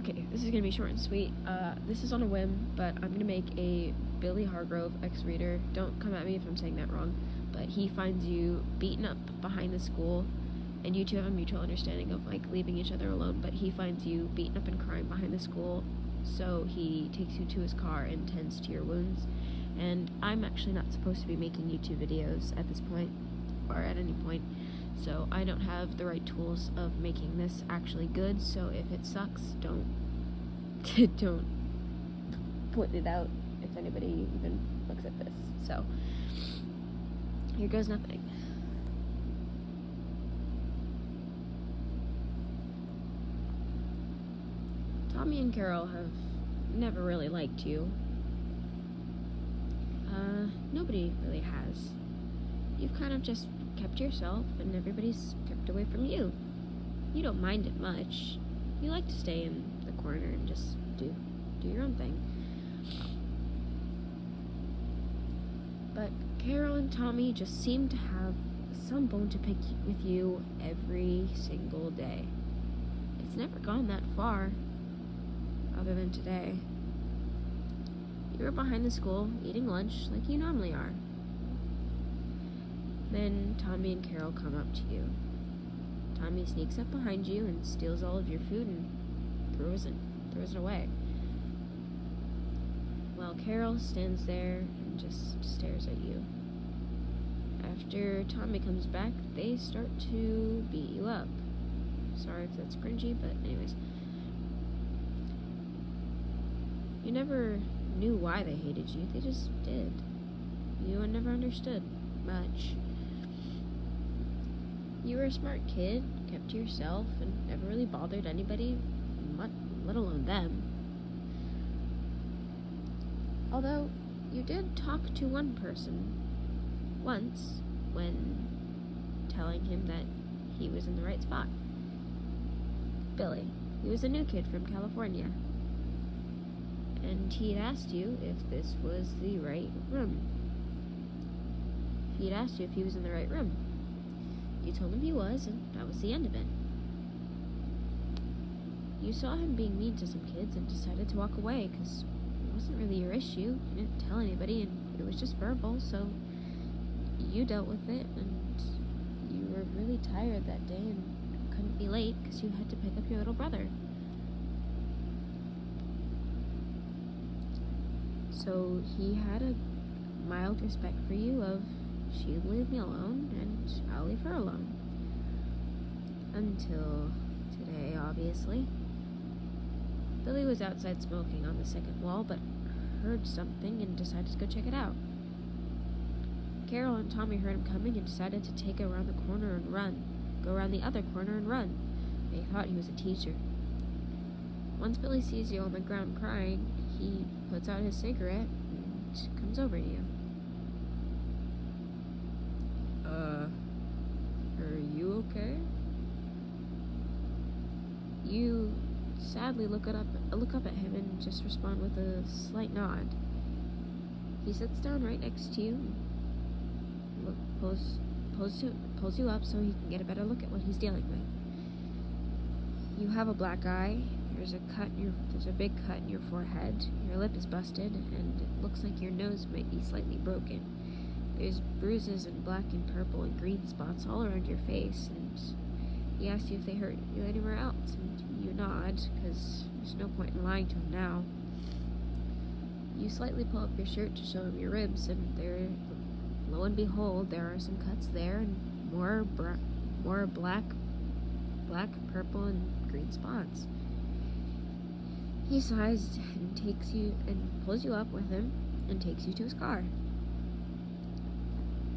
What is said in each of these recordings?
Okay, this is gonna be short and sweet. This is on a whim, but I'm gonna make a Billy Hargrove ex-reader. Don't come at me if I'm saying that wrong, but he finds you beaten up behind the school, and you two have a mutual understanding of like leaving each other alone, but he finds you beaten up and crying behind the school, so he takes you to his car and tends to your wounds. And I'm actually not supposed to be making YouTube videos at this point, or at any point, so I don't have the right tools of making this actually good. So if it sucks, don't put it out if anybody even looks at this. So here goes nothing. Tommy and Carol have never really liked you. Nobody really has. You've kind of just kept to yourself, and everybody's kept away from you. You don't mind it much. You like to stay in the corner and just do your own thing. But Carol and Tommy just seem to have some bone to pick with you every single day. It's never gone that far, other than today. You were behind the school, eating lunch like you normally are. Then Tommy and Carol come up to you. Tommy sneaks up behind you and steals all of your food and throws it away. While Carol stands there and just stares at you. After Tommy comes back, they start to beat you up. Sorry if that's cringy, but anyways. You never knew why they hated you, they just did. You never understood much. You were a smart kid, kept to yourself, and never really bothered anybody, let alone them. Although, you did talk to one person once when telling him that he was in the right spot. Billy. He was a new kid from California. And he had asked you if this was the right room. He had asked you if he was in the right room. You told him he was, and that was the end of it. You saw him being mean to some kids and decided to walk away because it wasn't really your issue. You didn't tell anybody, and it was just verbal, so you dealt with it, and you were really tired that day and couldn't be late because you had to pick up your little brother. So he had a mild respect for you of, she'll leave me alone, and I'll leave her alone. Until today, obviously. Billy was outside smoking on the second wall, but heard something and decided to go check it out. Carol and Tommy heard him coming and decided to take it around the corner and run. Go around the other corner and run. They thought he was a teacher. Once Billy sees you on the ground crying, he puts out his cigarette and comes over to you. Are you okay? You sadly look up at him and just respond with a slight nod. He sits down right next to you, pulls you up so he can get a better look at what he's dealing with. You have a black eye. There's a big cut in your forehead. Your lip is busted, and it looks like your nose might be slightly broken. There's bruises and black and purple and green spots all around your face, and he asks you if they hurt you anywhere else, and you nod, because there's no point in lying to him now. You slightly pull up your shirt to show him your ribs, and there, lo and behold, there are some cuts there, and more black, purple, and green spots. He sighs and takes you and pulls you up with him and takes you to his car.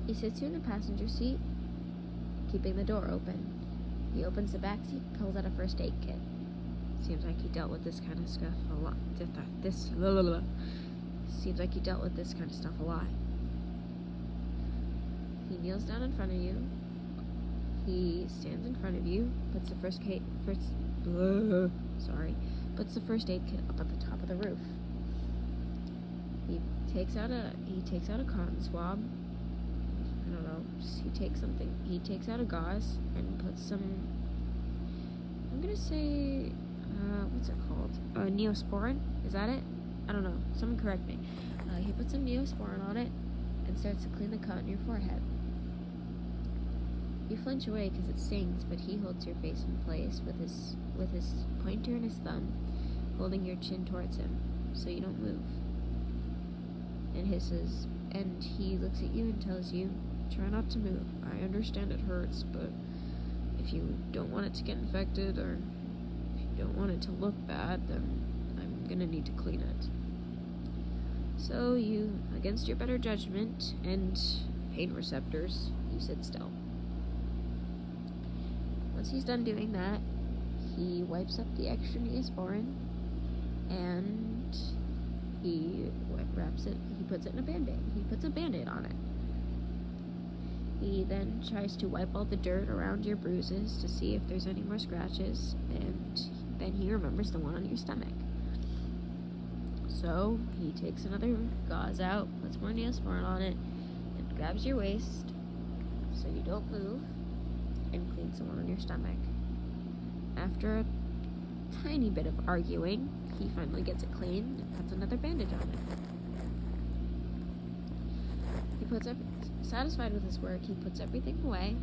He sits you in the passenger seat, keeping the door open. He opens the back seat, pulls out a first aid kit. Seems like he dealt with this kind of stuff a lot. Seems like he dealt with this kind of stuff a lot. He kneels down in front of you. He stands in front of you, puts the first aid kit up at the top of the roof. He takes out a cotton swab. I don't know. He takes out a gauze and puts some, I'm gonna say, what's it called? Neosporin? Is that it? I don't know. Someone correct me. He puts some Neosporin on it and starts to clean the cut on your forehead. You flinch away because it stings, but he holds your face in place with his pointer and his thumb, holding your chin towards him, so you don't move. And hisses, and he looks at you and tells you, try not to move. I understand it hurts, but if you don't want it to get infected, or if you don't want it to look bad, then I'm gonna need to clean it. So you, against your better judgment and pain receptors, you sit still. Once he's done doing that, he wipes up the extra Neosporin, and he wraps it, he puts it in a Band-Aid. He puts a Band-Aid on it. He then tries to wipe all the dirt around your bruises to see if there's any more scratches, and then he remembers the one on your stomach. So he takes another gauze out, puts more Neosporin on it, and grabs your waist so you don't move, and cleans the one on your stomach. After a tiny bit of arguing, he finally gets it clean and puts another bandage on it. Satisfied with his work, he puts everything away,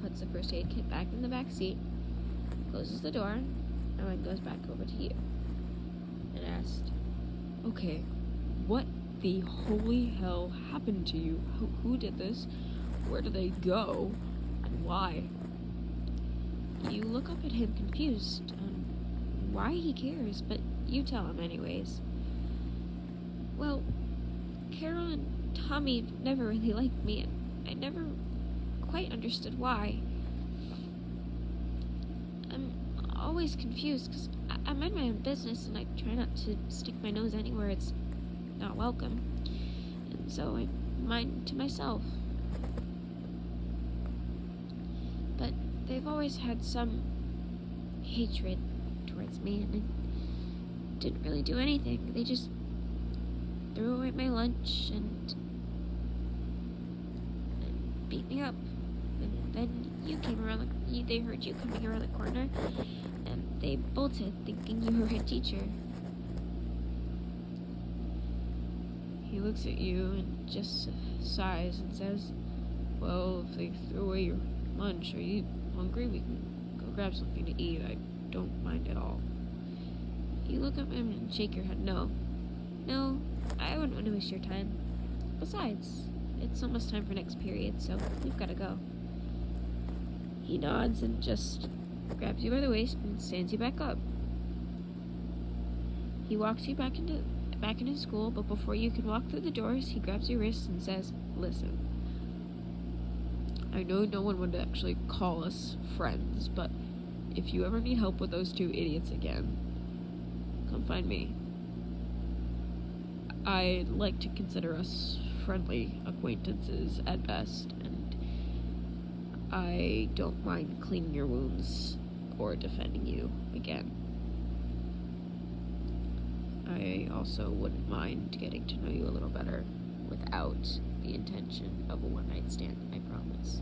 puts the first aid kit back in the back seat, closes the door, and then goes back over to you and asked, okay, what the holy hell happened to you? Who did this? Where do they go? And why? You look up at him confused on why he cares, but you tell him anyways. Well, Carol and Tommy never really liked me, and I never quite understood why. I'm always confused because I mind my own business and I try not to stick my nose anywhere it's not welcome, and so I mind to myself. But they've always had some hatred towards me, and I didn't really do anything. They just threw away my lunch and beat me up. And then you came around, they heard you coming around the corner, and they bolted, thinking you were a teacher. He looks at you and just sighs and says, well, if they threw away your lunch, are you hungry? We can go grab something to eat. I don't mind at all. You look up at him and shake your head. No, I wouldn't want to waste your time. Besides, it's almost time for next period, so we've got to go. He nods and just grabs you by the waist and stands you back up. He walks you back into school, but before you can walk through the doors, he grabs your wrist and says, listen, I know no one would actually call us friends, but if you ever need help with those two idiots again, come find me. I'd like to consider us friendly acquaintances at best, and I don't mind cleaning your wounds or defending you again. I also wouldn't mind getting to know you a little better without the intention of a one-night stand, I promise.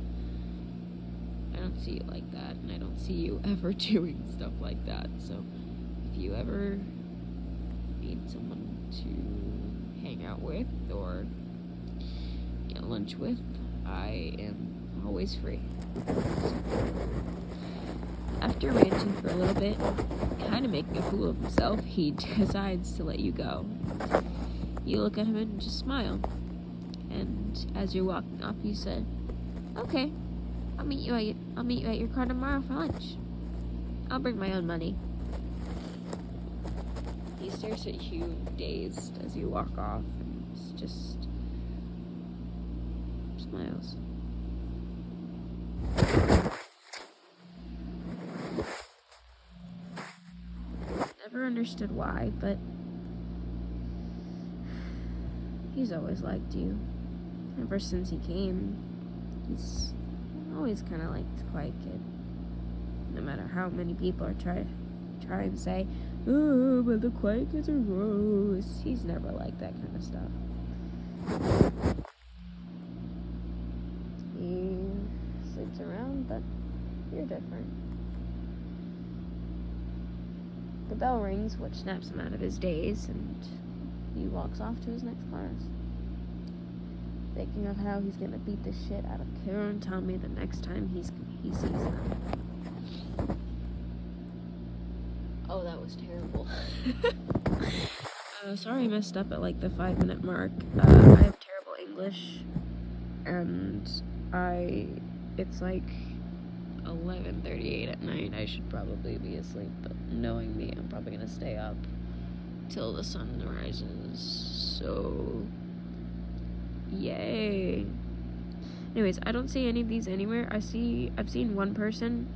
I don't see you like that, and I don't see you ever doing stuff like that, so if you ever need someone to hang out with or get lunch with, I am always free. After ranting for a little bit, kind of making a fool of himself, he decides to let you go. You look at him and just smile. And as you're walking off, you said, "Okay, I'll meet you at your car tomorrow for lunch. I'll bring my own money." He stares at you dazed as you walk off and just smiles. Never understood why, but he's always liked you. Ever since he came, he's always kind of liked the quiet kid. No matter how many people are try and say, "Oh, but the quiet kids are gross," he's never liked that kind of stuff. He sleeps around, but you're different. the bell rings, which snaps him out of his daze, and he walks off to his next class, thinking of how he's gonna beat the shit out of Kara and Tommy the next time he sees them. Oh, that was terrible. Sorry I messed up at like the 5-minute mark. I have terrible English, and it's like 11:38 at night. I should probably be asleep, but knowing me, I'm probably gonna stay up till the sun rises. So, yay. Anyways, I don't see any of these anywhere. I've seen one person.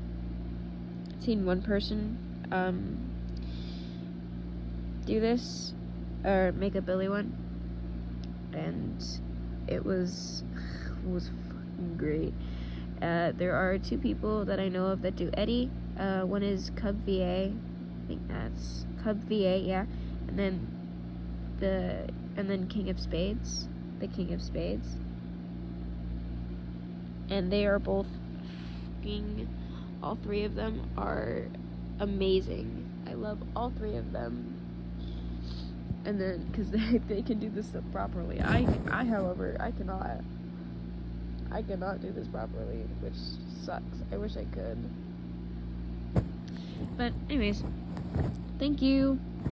Do this, or make a Billy one, and it was fucking great. There are 2 people that I know of that do Eddie. One is Cub VA. I think that's Cub VA, yeah. And then King of Spades. The King of Spades. And they are both all 3 of them are amazing. I love all 3 of them. And then, because they can do this stuff properly. However, I cannot do this properly, which sucks. I wish I could. But anyways, thank you.